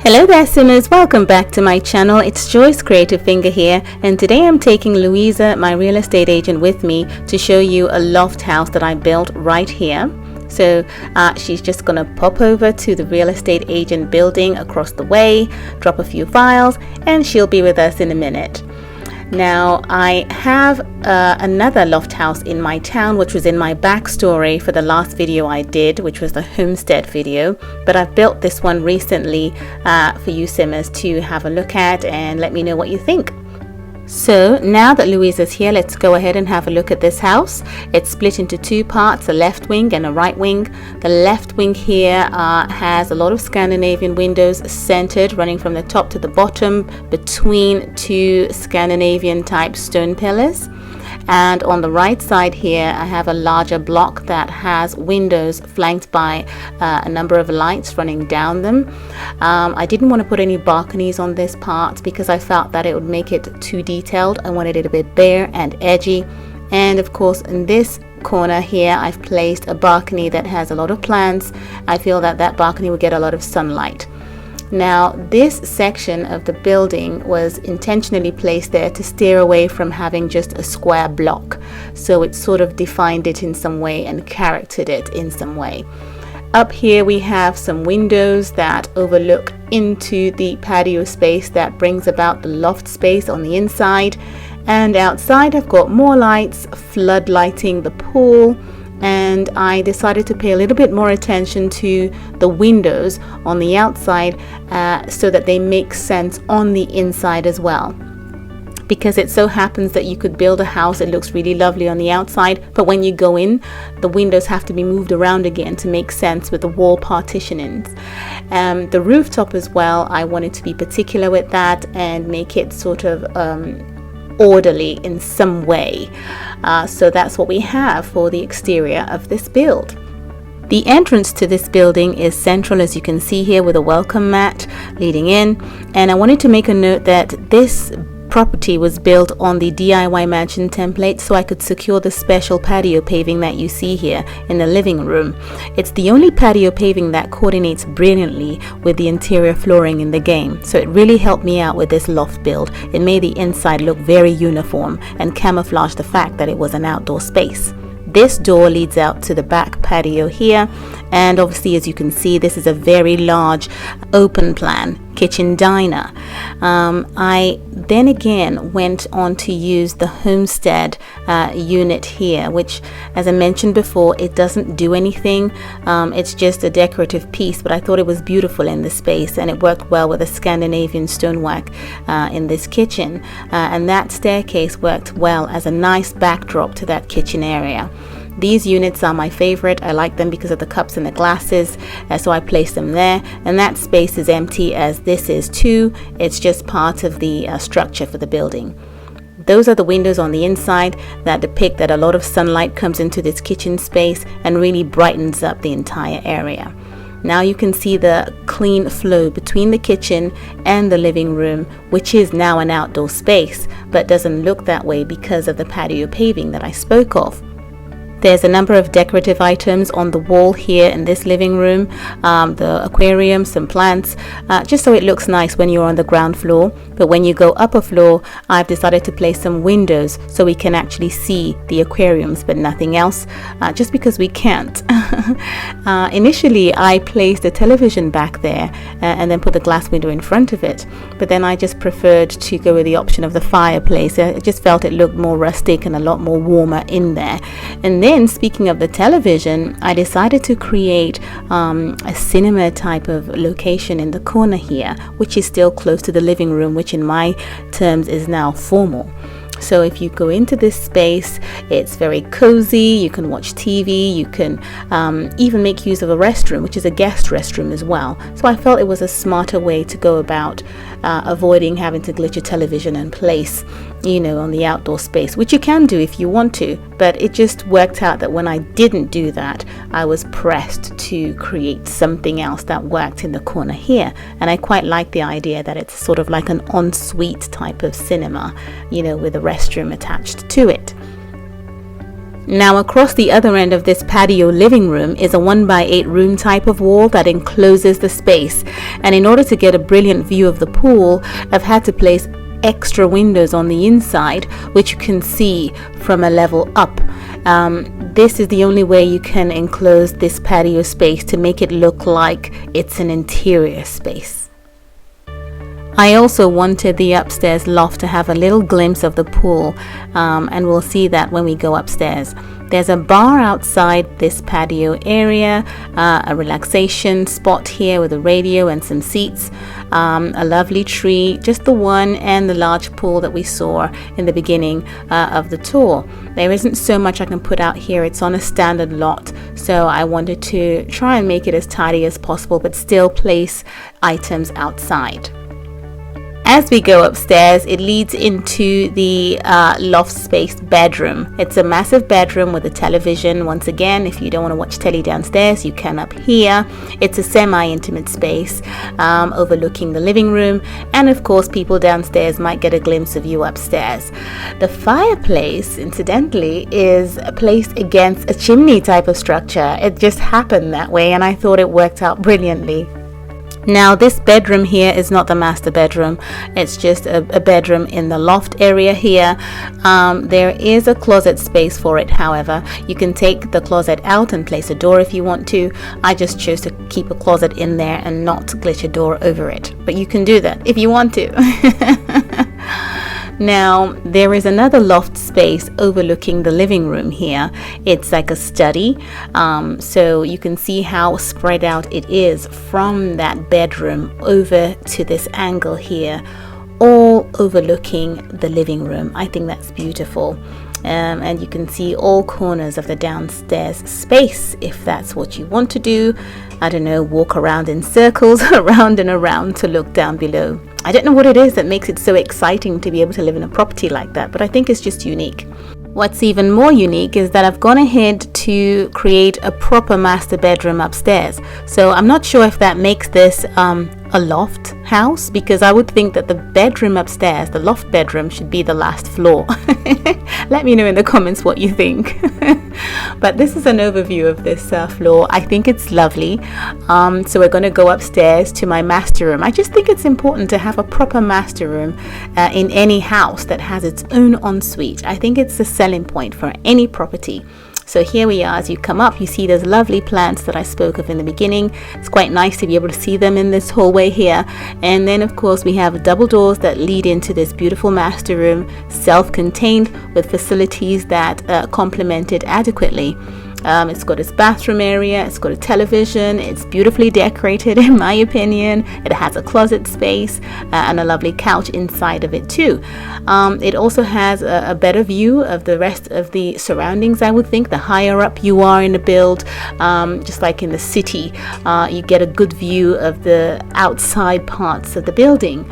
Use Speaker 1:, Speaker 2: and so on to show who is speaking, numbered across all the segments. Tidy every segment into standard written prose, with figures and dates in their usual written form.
Speaker 1: Hello there simmers, welcome back to my channel. It's Joyce Creative Finger here, and today I'm taking Louisa, my real estate agent, with me to show you a loft house that I built right here. So she's just gonna pop over to the real estate agent building across the way, drop a few files, and she'll be with us in a minute. Now I have another loft house in my town, which was in my backstory for the last video I did, which was the homestead video, but I've built this one recently for you simmers to have a look at and let me know what you think. So now that Louisa's here, let's go ahead and have a look at this house. It's split into two parts, a left wing and a right wing. The left wing here has a lot of Scandinavian windows centered, running from the top to the bottom between two Scandinavian type stone pillars. And on the right side here, I have a larger block that has windows flanked by a number of lights running down them. I didn't want to put any balconies on this part because I felt that it would make it too detailed. I wanted it a bit bare and edgy. And of course, in this corner here, I've placed a balcony that has a lot of plants. I feel that that balcony will get a lot of sunlight. Now, this section of the building was intentionally placed there to steer away from having just a square block. So it sort of defined it in some way and charactered it in some way. Up here we have some windows that overlook into the patio space that brings about the loft space on the inside. And outside I've got more lights floodlighting the pool. And I decided to pay a little bit more attention to the windows on the outside so that they make sense on the inside as well. Because it so happens that you could build a house, it looks really lovely on the outside, but when you go in, the windows have to be moved around again to make sense with the wall partitionings. The rooftop as well, I wanted to be particular with that and make it sort of orderly in some way. So that's what we have for the exterior of this build. The entrance to this building is central, as you can see here, with a welcome mat leading in. And I wanted to make a note that this property was built on the DIY mansion template, so I could secure the special patio paving that you see here in the living room. It's the only patio paving that coordinates brilliantly with the interior flooring in the game, so it really helped me out with this loft build. It made the inside look very uniform and camouflage the fact that it was an outdoor space. This door leads out to the back patio here, and obviously, as you can see, this is a very large open plan kitchen diner. I then again went on to use the homestead unit here, which, as I mentioned before, it doesn't do anything. It's just a decorative piece, but I thought it was beautiful in the space, and it worked well with the Scandinavian stonework in this kitchen. And that staircase worked well as a nice backdrop to that kitchen area. These units are my favorite. I like them because of the cups and the glasses, so I placed them there, and that space is empty as this is too. It's just part of the structure for the building. Those are the windows on the inside that depict that a lot of sunlight comes into this kitchen space and really brightens up the entire area. Now you can see the clean flow between the kitchen and the living room, which is now an outdoor space, but doesn't look that way because of the patio paving that I spoke of. There's a number of decorative items on the wall here in this living room, the aquarium, some plants, just so it looks nice when you're on the ground floor. But when you go upper floor, I've decided to place some windows so we can actually see the aquariums, but nothing else, just because we can't. Initially, I placed a television back there and then put the glass window in front of it. But then I just preferred to go with the option of the fireplace. I just felt it looked more rustic and a lot more warmer in there. And then, speaking of the television, I decided to create a cinema type of location in the corner here, which is still close to the living room, which in my terms is now formal. So if you go into this space, it's very cozy. You can watch TV. You can even make use of a restroom, which is a guest restroom as well. So I felt it was a smarter way to go about avoiding having to glitch a television in place, on the outdoor space, which you can do if you want to. But it just worked out that when I didn't do that, I was pressed to create something else that worked in the corner here. And I quite like the idea that it's sort of like an ensuite type of cinema, with a restroom attached to it. Now across the other end of this patio living room is a 1x8 room type of wall that encloses the space, and in order to get a brilliant view of the pool, I've had to place extra windows on the inside, which you can see from a level up. This is the only way you can enclose this patio space to make it look like it's an interior space. I also wanted the upstairs loft to have a little glimpse of the pool, and we'll see that when we go upstairs. There's a bar outside this patio area, a relaxation spot here with a radio and some seats, a lovely tree, just the one, and the large pool that we saw in the beginning of the tour. There isn't so much I can put out here. It's on a standard lot, so I wanted to try and make it as tidy as possible but still place items outside. As we go upstairs, it leads into the loft space bedroom. It's a massive bedroom with a television. Once again, if you don't want to watch telly downstairs, you can up here. It's a semi-intimate space overlooking the living room, and of course people downstairs might get a glimpse of you upstairs. The fireplace, incidentally, is placed against a chimney type of structure. It just happened that way, and I thought it worked out brilliantly. Now this bedroom here is not the master bedroom, it's just a bedroom in the loft area here. There is a closet space for it, however. You can take the closet out and place a door if you want to. I just chose to keep a closet in there and not glitch a door over it, but you can do that if you want to. Now there is another loft space overlooking the living room here. It's like a study, so you can see how spread out it is from that bedroom over to this angle here, all overlooking the living room. I think that's beautiful. And you can see all corners of the downstairs space if that's what you want to do. I don't know, walk around in circles around and around to look down below. I don't know what it is that makes it so exciting to be able to live in a property like that, but I think it's just unique. What's even more unique is that I've gone ahead to create a proper master bedroom upstairs. So I'm not sure if that makes this a loft house, because I would think that the bedroom upstairs, the loft bedroom, should be the last floor. Let me know in the comments what you think. But this is an overview of this floor. I think it's lovely. So we're going to go upstairs to my master room. I just think it's important to have a proper master room in any house that has its own ensuite. I think it's a selling point for any property. So here we are. As you come up, you see those lovely plants that I spoke of in the beginning. It's quite nice to be able to see them in this hallway here. And then of course we have double doors that lead into this beautiful master room, self-contained, with facilities that complement it adequately. It's got its bathroom area, it's got a television, it's beautifully decorated in my opinion. It has a closet space and a lovely couch inside of it too. It also has a better view of the rest of the surroundings. I would think the higher up you are in the build, just like in the city, you get a good view of the outside parts of the building,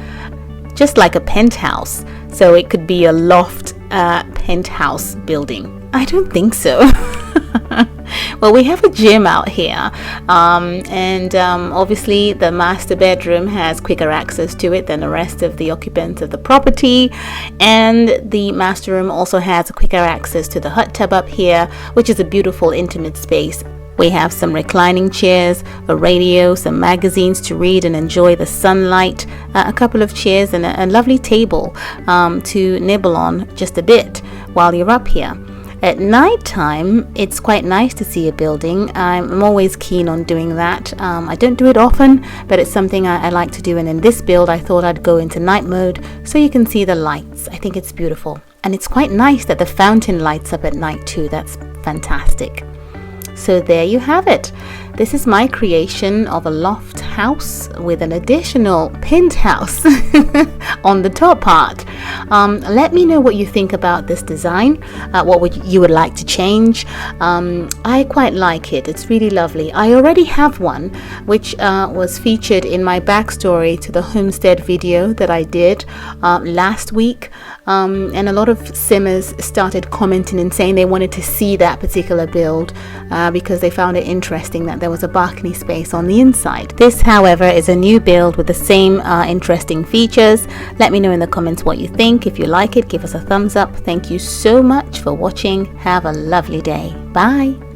Speaker 1: just like a penthouse. So it could be a loft penthouse building. I don't think so. Well, we have a gym out here, and obviously the master bedroom has quicker access to it than the rest of the occupants of the property, and the master room also has quicker access to the hot tub up here, which is a beautiful intimate space. We have some reclining chairs, a radio, some magazines to read and enjoy the sunlight, a couple of chairs, and a lovely table to nibble on just a bit while you're up here. At night time, it's quite nice to see a building. I'm always keen on doing that. I don't do it often, but it's something I like to do. And in this build, I thought I'd go into night mode so you can see the lights. I think it's beautiful. And it's quite nice that the fountain lights up at night too. That's fantastic. So there you have it. This is my creation of a loft house with an additional penthouse on the top part. Let me know what you think about this design. What you would like to change. I quite like it. It's really lovely. I already have one which was featured in my backstory to the homestead video that I did last week. And a lot of simmers started commenting and saying they wanted to see that particular build because they found it interesting that there was a balcony space on the inside. This, however, is a new build with the same interesting features. Let me know in the comments what you think. If you like it, give us a thumbs up. Thank you so much for watching. Have a lovely day. Bye.